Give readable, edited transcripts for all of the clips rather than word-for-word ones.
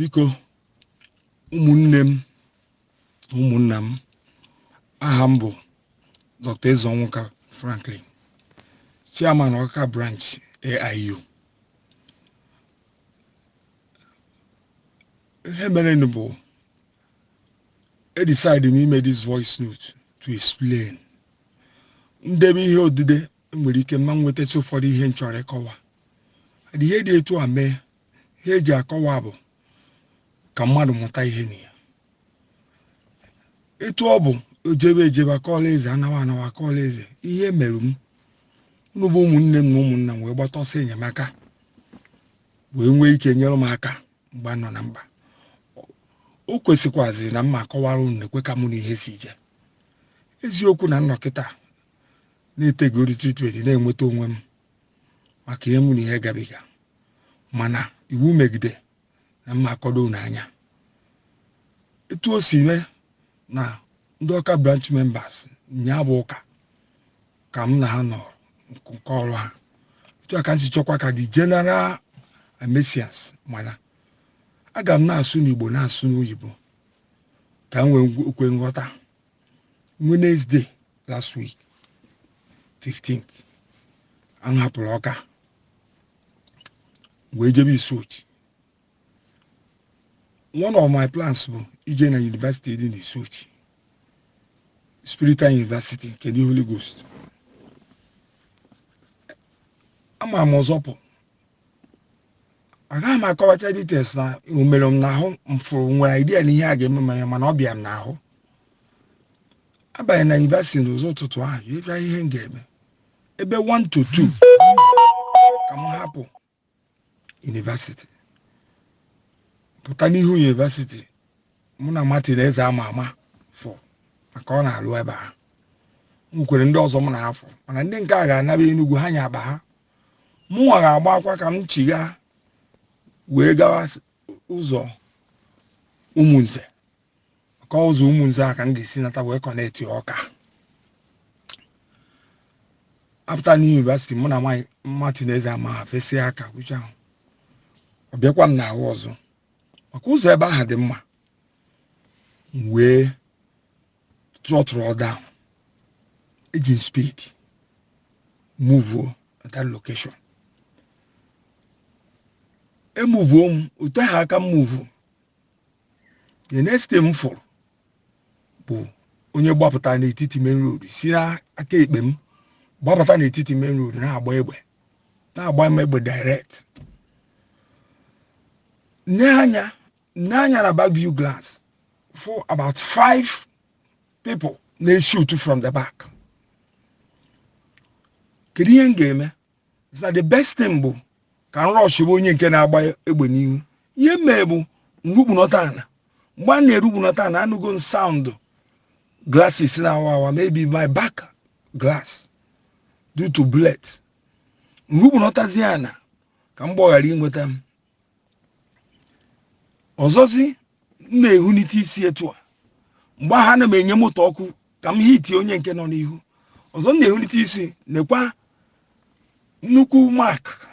Biko ụmụnne ụmụnna m, aha m bụ Dr. Ezonwuka Franklin, Chairman Ọka Branch AIU. Ihe mere bụ I decided to make this voice note to explain. Ndebe ihe odide nwere ike mma nweta ụfọdụ ihe nchọrọ ịkọwa. Ihe dị etu a mee ihe eji akọwa bụ ka mmadụ mụta ihe na ya. Etu ọ bụ ojebe akọla eze anawa akọla eze ihe mere m unu bụ ụmụnne m na ụmụnna m wee gbata ọsọ enyemaka wee nwee ike nyere m aka mgbe nọ na mba. O kwesịkwazị na mma akọwara unu na-ekwe ka mụ na ihe si je. Eziokwu na nnọkịta na-etegori treatment na-enweta onwe m maka ihe mụ na ihe gabiga, mana iwu megide na mma akọdo unu anya. Etu o si mee na ndị Ọka branch members nya bụ ụka ka m na ha nọ nke ọrụ ha. Etu aka nsi chọkwa ka the general messias, mana aga m na-asụ n'Igbo na-asụ n'oyibo ka m wee okwe nghọta. Wednesday last week 15th a hapụrụ Ọka wee jebe Isochi. One of my plans bụ ije na university dị n'Isochi, Spiritual University nke the Holy Ghost. Ama m ọzọpụ agaghị m akọwacha details na omere m n'ahụ mfụrụ nwere idea na ihe a ga-eme mana ọ bịa m n'ahụ. Abanye na university n'ụzọ ụtụtụ ahụ ịbịa ihe m ga-eme ebe 1 to 2 ka m hapụ university pụta n'ihu university mụ na Martin eze ama fọ maka ọ na-alụ ebe ha. M kwere ndị ọzọ m na-afọ mana ndị nke a ga-anaba Enugu ha nya akpa ha. Mụnwa ga-agba akwa ka m chigha wee gawa ụzọ Ụmụnze, maka ụzọ Ụmụnze a ka m ga-esi nata wee connect Ọka. Apụta na university mụ na Martin eze ama ha fesịa aka uche ahụ ọ bịakwa m n'ahụ ọzọ maka ụzọ ebe ahụ dị mma wee throttle down, engine speed, move at that location. Move otu ahụ aka move. The next time for bụ onye gbapụta n'etiti main road si n'aka ekpe m gbapụta n'etiti main road na-agba egbe direct. N'anya na back view glass for about 5 people they shoot from the back. Kedu ihe m ga-eme? The best thing bụ ka m rush bụ onye nke na-agba egbe n'ihu. Ihe mee bụ nrukpunọta ana. Mgbe a na-erukpunọta ana anụgo sound glasses na awa maybe my back glass due to bullet. Nrukpunọtazi ana ka m gbaghara inweta m. Ọzọzi na-ehunite isi etu a mgbe ha na m enye moto ọkụ ka m hiti onye nke nọ n'ihu. Ọzọ na-ehunite isi nekwa nnukwu mark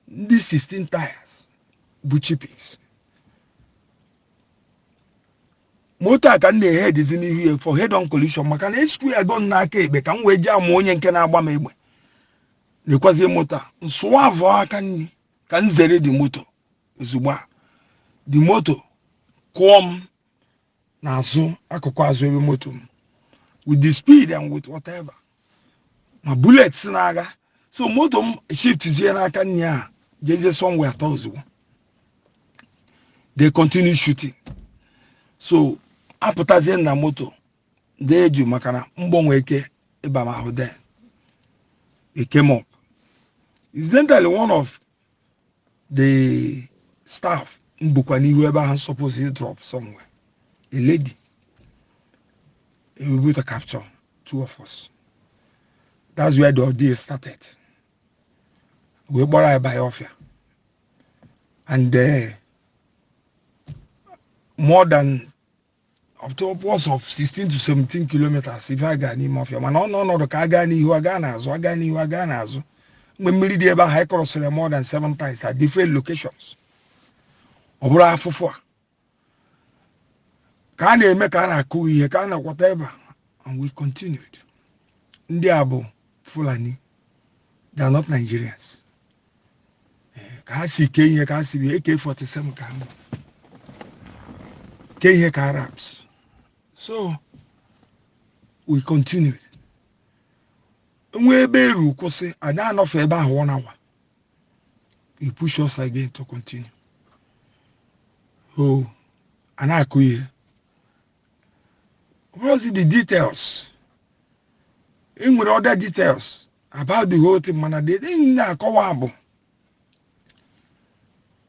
ndị 16 tires bụ chippings. Moto a ka m na-ehe edizi n'ihu ya for head on collision maka na square gon n'aka ekpe ka m wee jee ama onye nke na-agba m egbe. Nekwazie moto a nsụwa avọ aka nri ka m zere dị moto ozugbo a. The moto kụọ m n'azụ akụkụ azụ ebe moto m with the speed and with whatever ma bullets na-aga. So moto m shiftzie n'aka nri a jeje somewhere atọ ozugbo. They continue shooting. So apụtazie na moto dị eju maka na mgbanwe eke ịba m ahụ there. It came up. Incidentally, one of the staff mbukwa n'ihu ebe ahụ supposed to drop somewhere, a lady, and we were able to capture 2 of us. That's where the ordeal started. We bought by offer, and more than upwards of 16 to 17 kilometers if I got any mafia. Man, no, the Kagani who are Ganazo. When we did about high cross more than 7 times at different locations. Obura afofo. Can they make an akui, can whatever? And we continued. Ndiabo, Fulani, they are not Nigerians. Kasi Kenya, Kasi AK-47 Kano. Kenya Arabs. So we continued. We beru kose, I don't know for about 1 hour. He push us again to continue. Oh, and I could. What's the details? In with other details about the whole thing, man, they didn't know.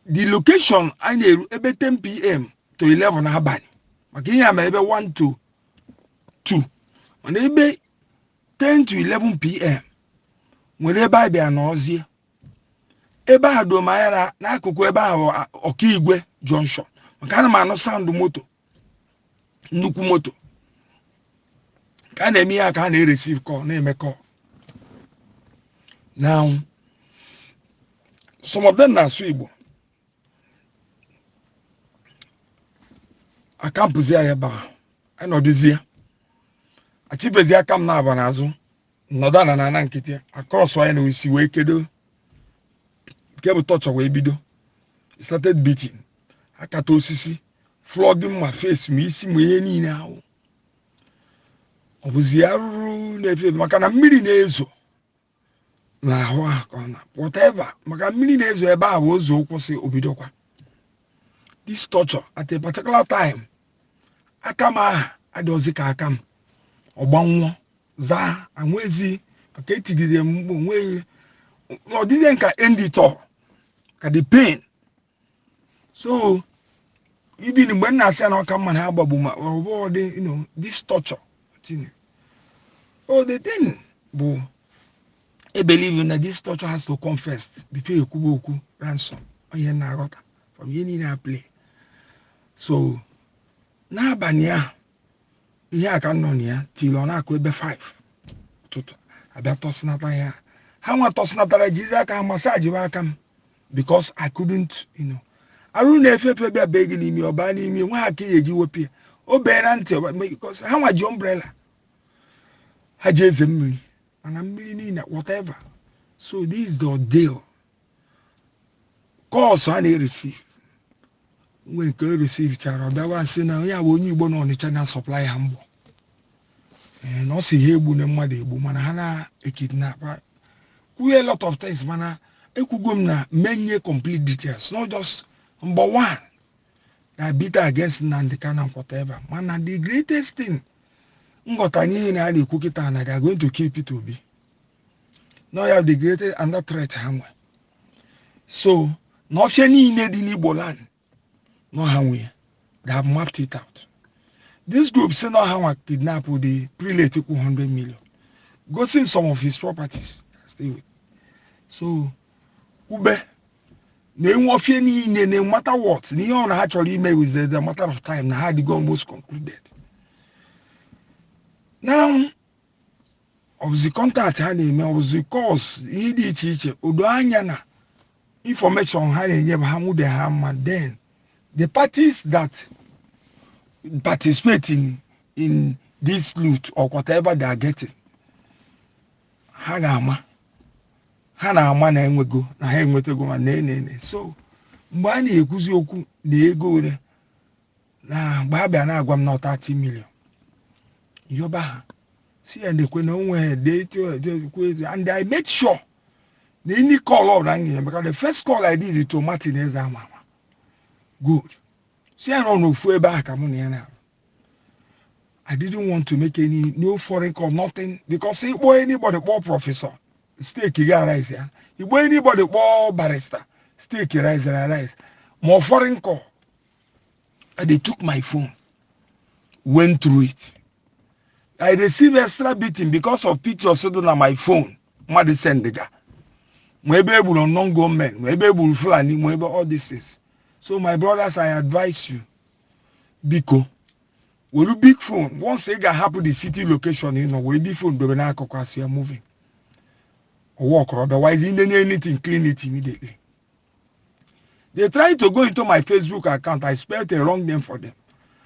The location I knew about 10 p.m. to 11 Abani. Makinya maybe 1 to 2. And maybe 10 to 11 p.m. when they buy their nausea. Eba do mayara na akuku eba Okigwe Junction. Makana mano sound moto. Nuku moto. Can Emia can receive call, name a call. Now, some of them are Swibo. I can't put there about. I know this year. I keep as I come now, Banazo. No than an ankit. Across why we see wake do. Kept touch away bido. He started beating. I can't see flogging my face, missing me now. Obuziaru nefe makana mmiri na-ezo na ahụ akona whatever maka mmiri na-ezo ebe a ozo kwụsị obidokwa. This torture at a particular time akama adozi ka akam ogbanwo za anwezi maka etigide mgbo nwe no didn't ka end it all ka the pain. So even when na say na come man ha gbagbu ma you know this torture. Oh, the thing, but I believe that this torture has to come first before you kuboku ransom. From any play. So now bania here can no near till on a be 5. About tosnata here. How much tosnata Jesus can massage you welcome because I couldn't, you know. I don't know if you be begging me or banning me. Why can't you appear? Oh, because how much your umbrella? Hajezemi, and I'm meaning that whatever. So this is the deal. Calls I receive. When you receive channel, that was saying now, yeah, when you born on the channel supply humble. And also here, Bunamadi, Bumanahana, a kidnapper. We a lot of things, mana. Ekugumna, many complete details, not just number one. I beat against Nandekana and whatever. Man, the greatest thing. Ngotani and the cookie and they are going to keep it to be. Now you have the greatest and that threat hammer. So, not any need in Ibolan. No hamwe. They have mapped it out. This group say no how kidnap with the prelate 100 million. Go see some of his properties. Stay with. So, Ube. No matter what, the only actually email was the matter of time. Now how the gun was concluded. Now, of the contact had email was the cause he did teacher Udoanyana information on how they never hamude hammer. Then the parties that participating in this loot or whatever they are getting, Hagama. Hana mana enwego na ha enwetego ma ne so mgbe a na-ekuzi okwu na ego re na mgbe abịa na agwa m na 30 million yoba ha see and ekwe na onwe date and I made sure na any call of rang because the first call I did to Martin Ezama good see I don't know fu ebe aka m na na I didn't want to make any no foreign call nothing because anybody professor stake rise ya. If anybody bought barrister, stake rise. More foreign call. And they took my phone. Went through it. I received extra beating because of pictures sitting on my phone. Mother send the guy. Maybe able on non-government. Maybe able flying. Maybe all this is. So my brothers, I advise you. Biko. Will you big phone? Once they got happen the city location, you know, will be phone as you are moving. Walk or otherwise in anything, clean it immediately. They tried to go into my Facebook account. I spelled a wrong name for them.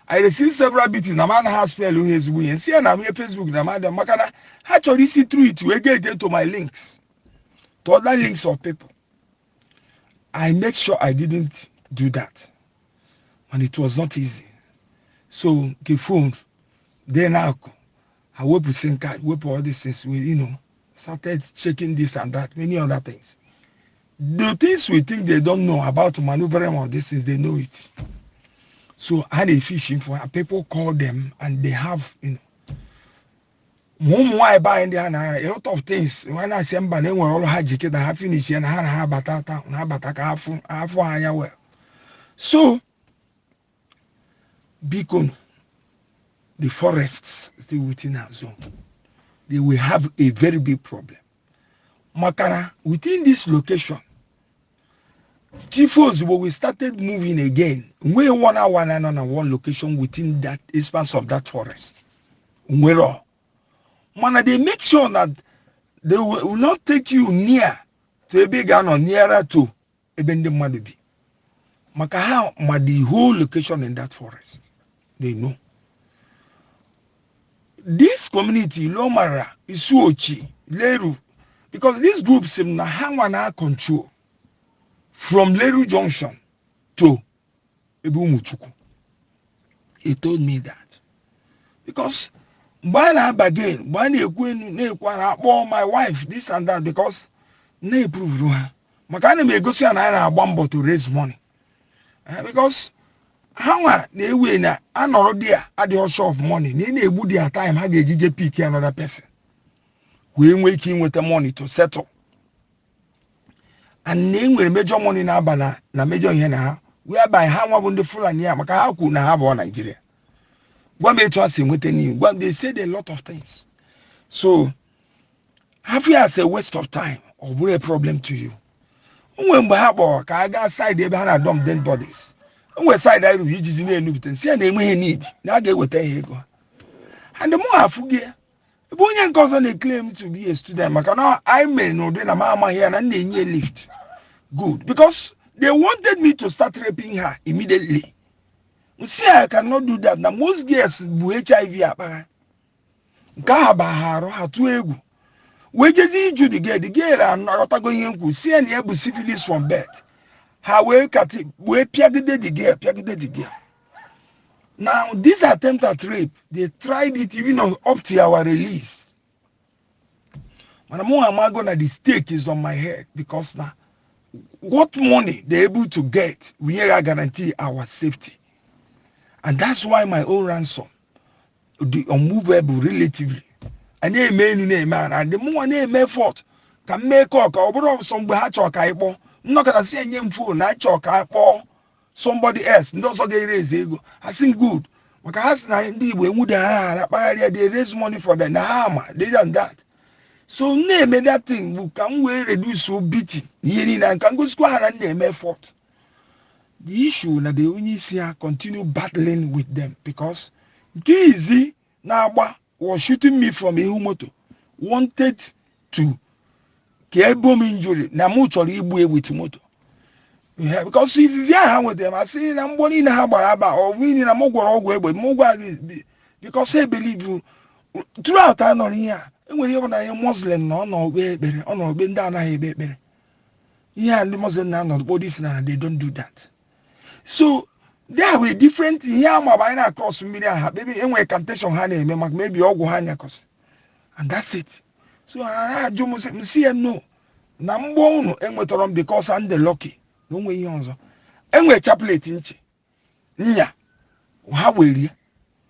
I received several beatings. The man has spelled his way. And see, I'm here Facebook. The man, Makana, actually see through it to get into my links, to other links of people. I made sure I didn't do that, and it was not easy. So the phone, then I went to SIM card, went all these things. We, started checking this and that, many other things. The things we think they don't know about maneuvering on this is they know it. So I had a fishing for people call them and they have, why buy there a lot of things. When I say they were all had jacket, I have finished and I have batata, have well. So Beacon, the forests still within our zone, they will have a very big problem. Makara, within this location, Chifos, when we started moving again, we one location within that expanse of that forest. They make sure that they will not take you near to a big or nearer to Ebende Madubi. Makaha, the whole location in that forest, they know. This community, Lomara, Isuochi, Leru, because these groups have now control from Leru Junction to Ebumuchuku. He told me that. Because when I began, when I my wife, this and that, because they proved her. Makani may go see an bomb to raise money. Because how they win an already at the shop of money. They would their time have a GJP another person. We waking with the money to settle. And then we major money na bana na major here whereby how wonderful and yeah, how could na have one Nigeria. What made us in with any what they said a lot of things. So have you as a waste of time or will a problem to you? When we have our car side they behind a dumb dead bodies. We side I will use in the see and they may need. Now get what they go. And the more I forget. Bunyan cousin they claim to be a student. I may know then a mama here and they need lift. Good. Because they wanted me to start raping her immediately. You see, I cannot do that. Now most girls with HIV are Gabaharo to ego. We just need you to get the girl and not going to see any able syphilis from birth. How we cut it, we piagged the girl. Now, this attempt at rape, they tried it even up to our release. But the stake is on my head because now, what money they're able to get, we guarantee our safety. And that's why my own ransom, the unmovable relatively, and they may man, and the more they may fought, can make or some hatch or kaibo, not gonna see any phone, natch or kaibo. Somebody else, not so they raise ego. I think good. Because indeed we would they raise money for the Nahama, they done that. So name that thing we can we reduce so beating. And can go square and they may fought. The issue that the Unisia continue battling with them because Gizi Naba was shooting me from a humoto, wanted to get bomb injury, Namuchori with moto. Yeah, because she's here with them. I say I'm born in a harbor or winning a mogway with mogwa because they believe you throughout I know here. And when you're a Muslim, no way better, or no been down a better. Yeah, and the Muslim now not bodies now, they don't do that. So there were different here, my across media, maybe anyway, cantation honey, maybe all go hanyakos. And that's it. So I just see no. Nambo and with because I'm the lucky. No way yonzo. Enwe chaplet inchi. Nya. How will you?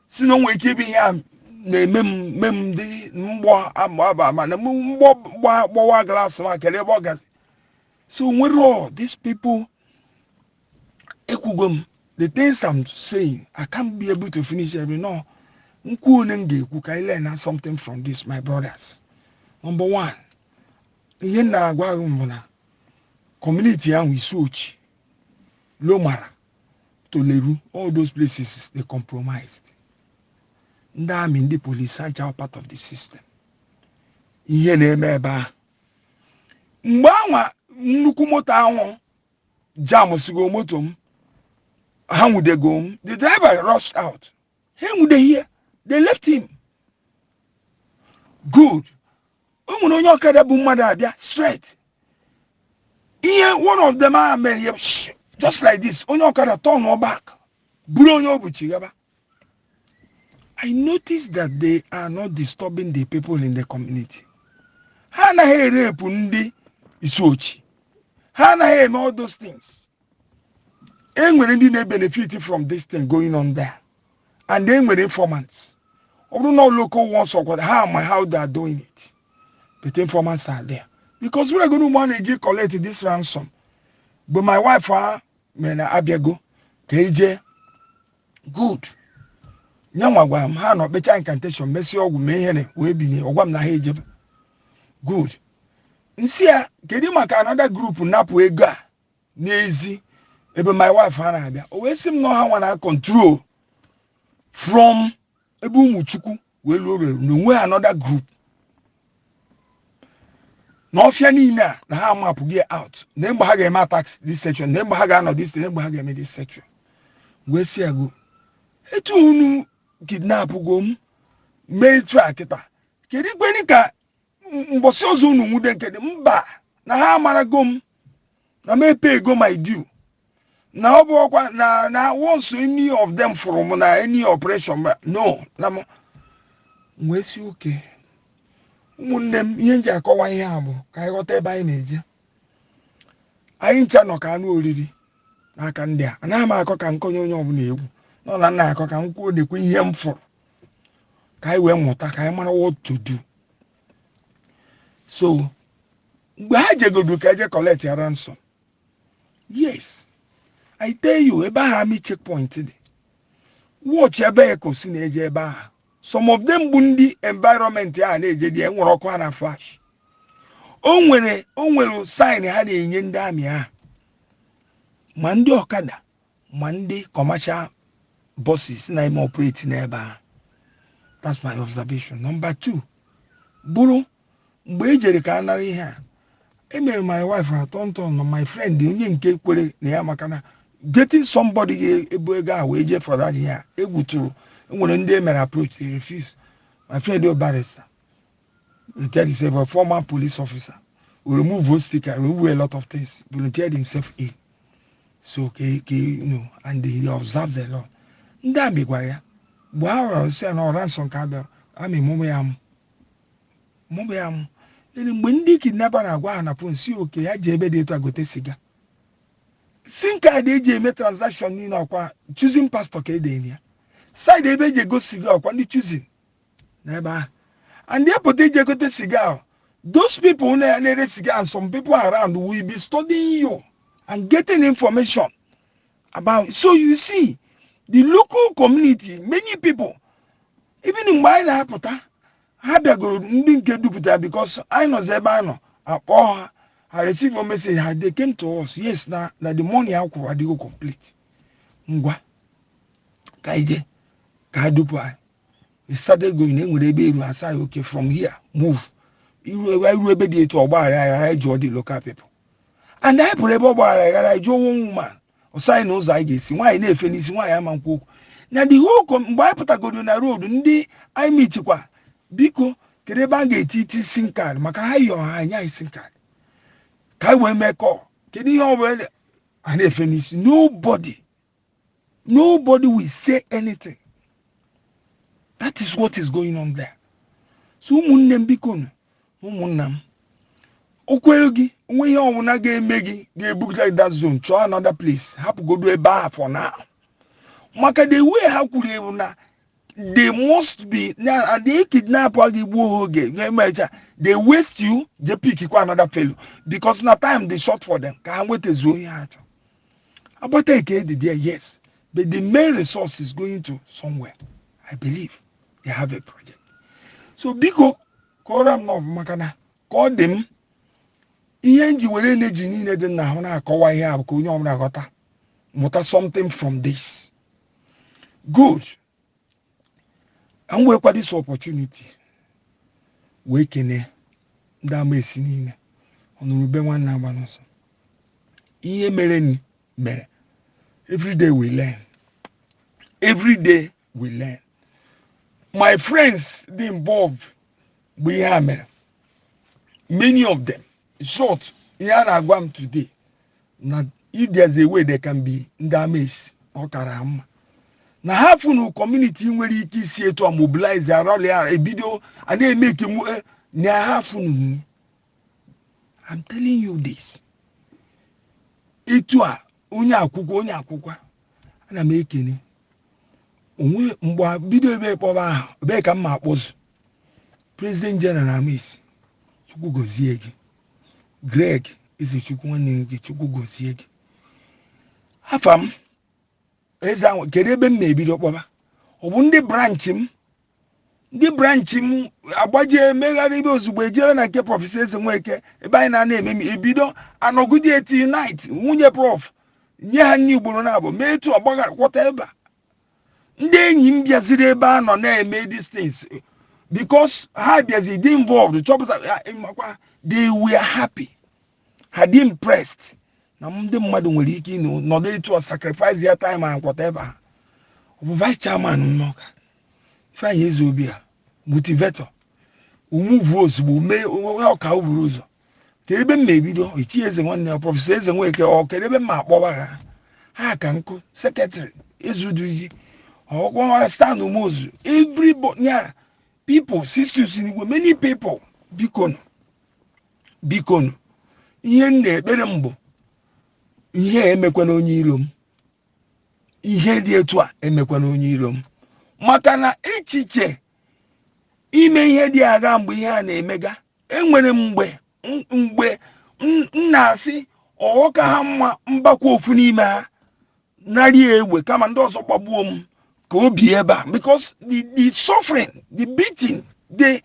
See no way keeping him mem the mbo ababa man mbo glass market bogas. So we're all these people ekugum the things I'm saying I can't be able to finish every no. Nkunenge ku can learn something from this my brothers. Number one. Yena gwa mbona community and we switch Lomara to Leru, all those places they compromised. That mean the police are part of the system. Iye na emeba. Mbawa nukumota awon jam sigo motom. How would they go? The driver rushed out. How would they hear? They left him. Good. Straight. Here, one of them are men, just like this. Turn back. I noticed that they are not disturbing the people in the community. Hana he rape ndi isochi. Hana he all those things. And when they benefit from this thing going on there. And then with informants. Although no local ones or how they are doing it. But informants are there. Because we are going to manage collect this ransom. But my wife, Mena Abiago, KJ, good. Nyamagwam, ha no becha incantation, Messi or Mayhene, Webini, or Wam Nahejeb. Good. Nsia, Kedimaka another group Napwega, Nazy, even my wife Hana. Always seem no how I control from Ebu Muchuku, no way another group. No fianina, na how map get out. Nemba haga ma tax this section, nemba haga no this, nemba haga me this section. Where see I go? Etu unu kidnap gom, mail track eta. Kedi kwenika mbosi ozunu mude kedi mba na ha mara gom na me pay go my due. Na obo kwa na once any of them from na any operation no na mo where see okay. Munem yenje akọwa ihe abụ ka anyị ghọta ebe anyị na-eje. Anyị ncha nọ ka anụ oriri n'aka ndị a. Anaghị m akọ ka nkonye onye ọbụla egwu. Nọ na nna akọ ka m kwuo dekwa ihe m fụrụ. Ka anyị wee mụta ka anyị mara what to do. So, mgbe ha jegodu ka eje collect ya ransom. Yes. I tell you, ebe ahụ amị checkpoint dị. Watch ebe ekosi na-eje ebe ahụ. Some of them bundi environment ya na-eje dị enwere ọkụ na flash. O nwere sign ha na-enye ndị amị ha. Ma ndị ọkada, ma ndị commercial buses na-eme operate n'ebe ha. That's my observation. Number 2. Bụrụ mgbe ejere ka anara ihe a. Emere my wife atọntọn na my friend onye nke kwere na ya maka na getting somebody ebo ego a wee je for that here egbuturu. When they may approach, they refuse. My friend, the barrister, he tell himself a former police officer, will remove vote sticker, remove a lot of things, volunteered himself in. So, and he observes the law. That big way, wow, say no ransom card. I mean, Mobiam. Then when they kidnapper na go and upon see okay, I jebe de to go te cigar. Think I did make transaction in our choosing pastor Kedenia. Side ebe je go cigar when they choosing. Never. And they put je go te cigar. Those people who need cigar and some people around will be studying you and getting information about. So you see, the local community, many people, even in my Napota, had a good ndinke because I know Zebano, or I received a message. They came to us. Yes, now the money I could go complete. Ngwa, kaije. We started going in with a baby and said, okay, from here, move. You will be to obey the local people. And I put a bob, I join woman, or sign those I guess. Why in a finish, why I'm on cook. Now the whole Bible go on the road, and I meet you. Biko, Kerebanga TT SIM card, Makai or Hanya SIM card. Kaiwe make call. Can you over and they finish? Nobody will say anything. That is what is going on there. So munnem bikon, munnam. Okweyogi, when you wanna get Meggy, they book like that zone, try another place. Have to go to a bar for now. Maka the way how could you na? They must be now and they kidnap IGBOWOOD. They waste you, they pick another fellow. Because now time they short for them. Can't wait a zone. About take it there, yes. But the main resource is going to somewhere. I believe they have a project. So Biko, call them no makana, call them. Iyenji were energy needed na hona kawa here kunyom na gota. Mota something from this. Good. And we this opportunity. We can da mesini on the one number. iye mere mere. Every day we learn. Every day we learn. My friends, they involved, we have many of them. Short, here I go today. Now, if there's a way they can be damaged or karam. Now, half of community where you can see to mobilize a video and they make him near half. I'm telling you this. Itua, onya kukwa, and I'm making it. Mwa video be poba be ka ma akpọzu President General Miss Chukwu gozie gị Greg isi Chukwu nwanne gị Chukwu gozie gị afam eza kedu ebe m na-ebido kpọba ọ bụ ndị branch m agbaje megharị ibe ozugbo ejere na nke Prọfesọ Ezenweke ebe anyị na-eme ebido anọgide eti night nwunye prof nye ha nni ugboro na abụ mee etu ọgbaghara kwọta ebe ndị enyi m bịaziri ebe a nọ na-eme these things because ha bịazi dị involved chọpụta they were happy had impressed na ndị mmadụ nwere ike nọdụ etu sacrifice ya time and whatever vice chairman n'ọka Ifeanyi Ezeobi a motivator umuvu ozugbo mee ọka uburu ụzọ kedebe m ebido ichi eze nwanne ya Prọfesọ Ezenweke ọ kedebe m akpọba ha ka nkụ secretary ezuduzi stand almost everybody, yeah, people, sisters, many people, bikono, ihe na-ekpere mbụ ihe emekwana onye iro m ihe dị etu a emekwana onye iro m maka na echiche ime ihe dị agha mgbe ihe a na-emega enwere mgbe na-asị ọwọ ka ha mma mbakwa ofu n'ime ha narị egbe kama ndị ọzọ gbagbuo m because the suffering, the beating, the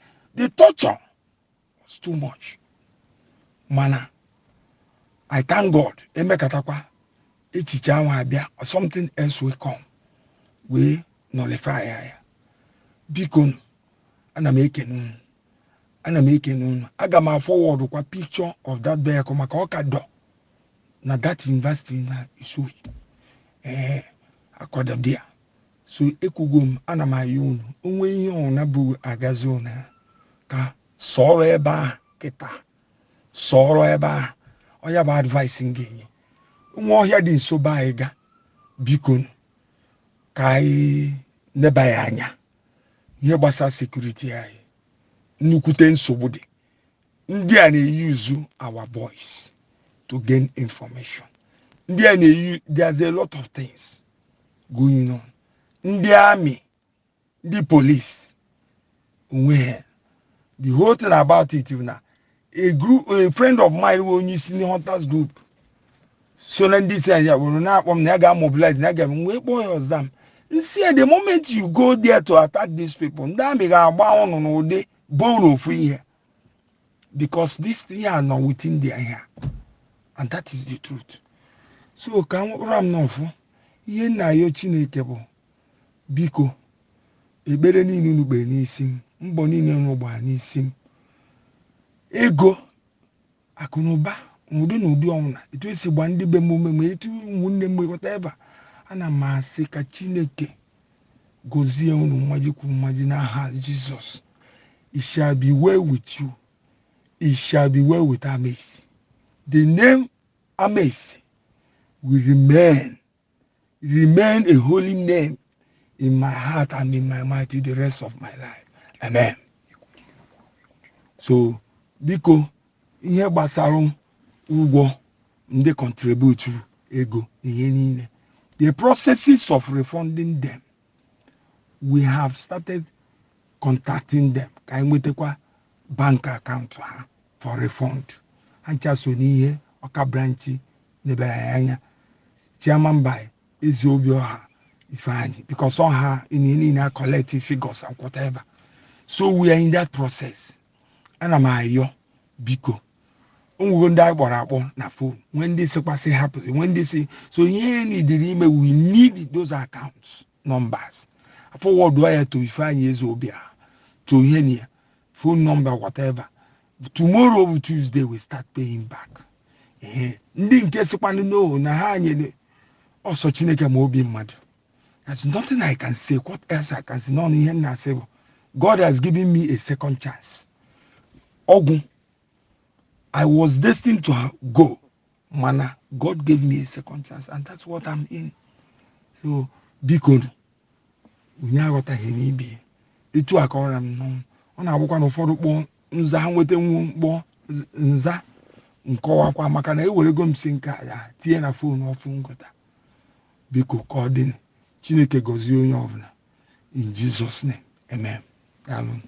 torture was too much. Mana, I thank God. Emekatakwa, or something else will come. We nullify. Because ana making I got my forward with a picture of that vehicle. Maka do. Now that university na isu. Akoda there. So ekugum ana mayunu onwe ihe ona bu agazona ka soro eba kita soro eba oya ba advice ngenye nwo ohia di nso ba ega biko kai ne ba ya anya ihe gbasa security ai nnukute nsogbu di ndị a na-use our voice to gain information ndị a na-use there's a lot of things going on. The army, the police, the whole thing about it now. A friend of mine who is in the hunters group. So then this year, we will not mobilize. Wait for your exam. You see, at the moment you go there to attack these people, that make a bound on all day, borrow free here, because these things are not within their hair, and that is the truth. So can we ram no for? Ye na yo Chineke. Biko ebere niile n'ugbe n'isi mbọ niile n'ụgba n'isi ego akụnụba ụdị na ụdị ọnwụna etu esi gba ndị be mume ma etu ụmụnne m weta ebe ana m asị ka Chineke gozie unu mmajikwu mmaji n'aha Jesus. It shall be well with you. It shall be well with Amace. The name Amace will remain a holy name in my heart and in my mind the rest of my life. Amen. So, biko ihe gbasara ụgwọ ndị contribute ego ihe niile. The processes of refunding them, we have started contacting them. Ka anyị nwetakwa bank account ha for refund. Ancha so n'ihe ọka branchi nebere anya chairman by Ezeobi ha Ifeanyi, because on her in our collective figures and whatever. So we are in that process. And I'm a biko. Na phone. When this happens, when they say so here need the email, we need those accounts numbers. Forward wire to Ifeanyi Ezeobi to here phone number, whatever. Tomorrow Tuesday we start paying back. ndị nke sikwanụ no na ha nyere ọsọ Chineke ma obi mmadụ. There's nothing I can say. What else I can say? No, God has given me a second chance. Ogun, I was destined to go. Mana, God gave me a second chance, and that's what I'm in. So, because unyagota henibi, itu akora no. Ona abukwa no foru kpo nza nwete nwo nza nkowa kwa maka na ewere m si nka ya tie na phone ofu ngota. Biko kodin Chineke gozie onye ọbụla. In Jesus' name, amen. Amen.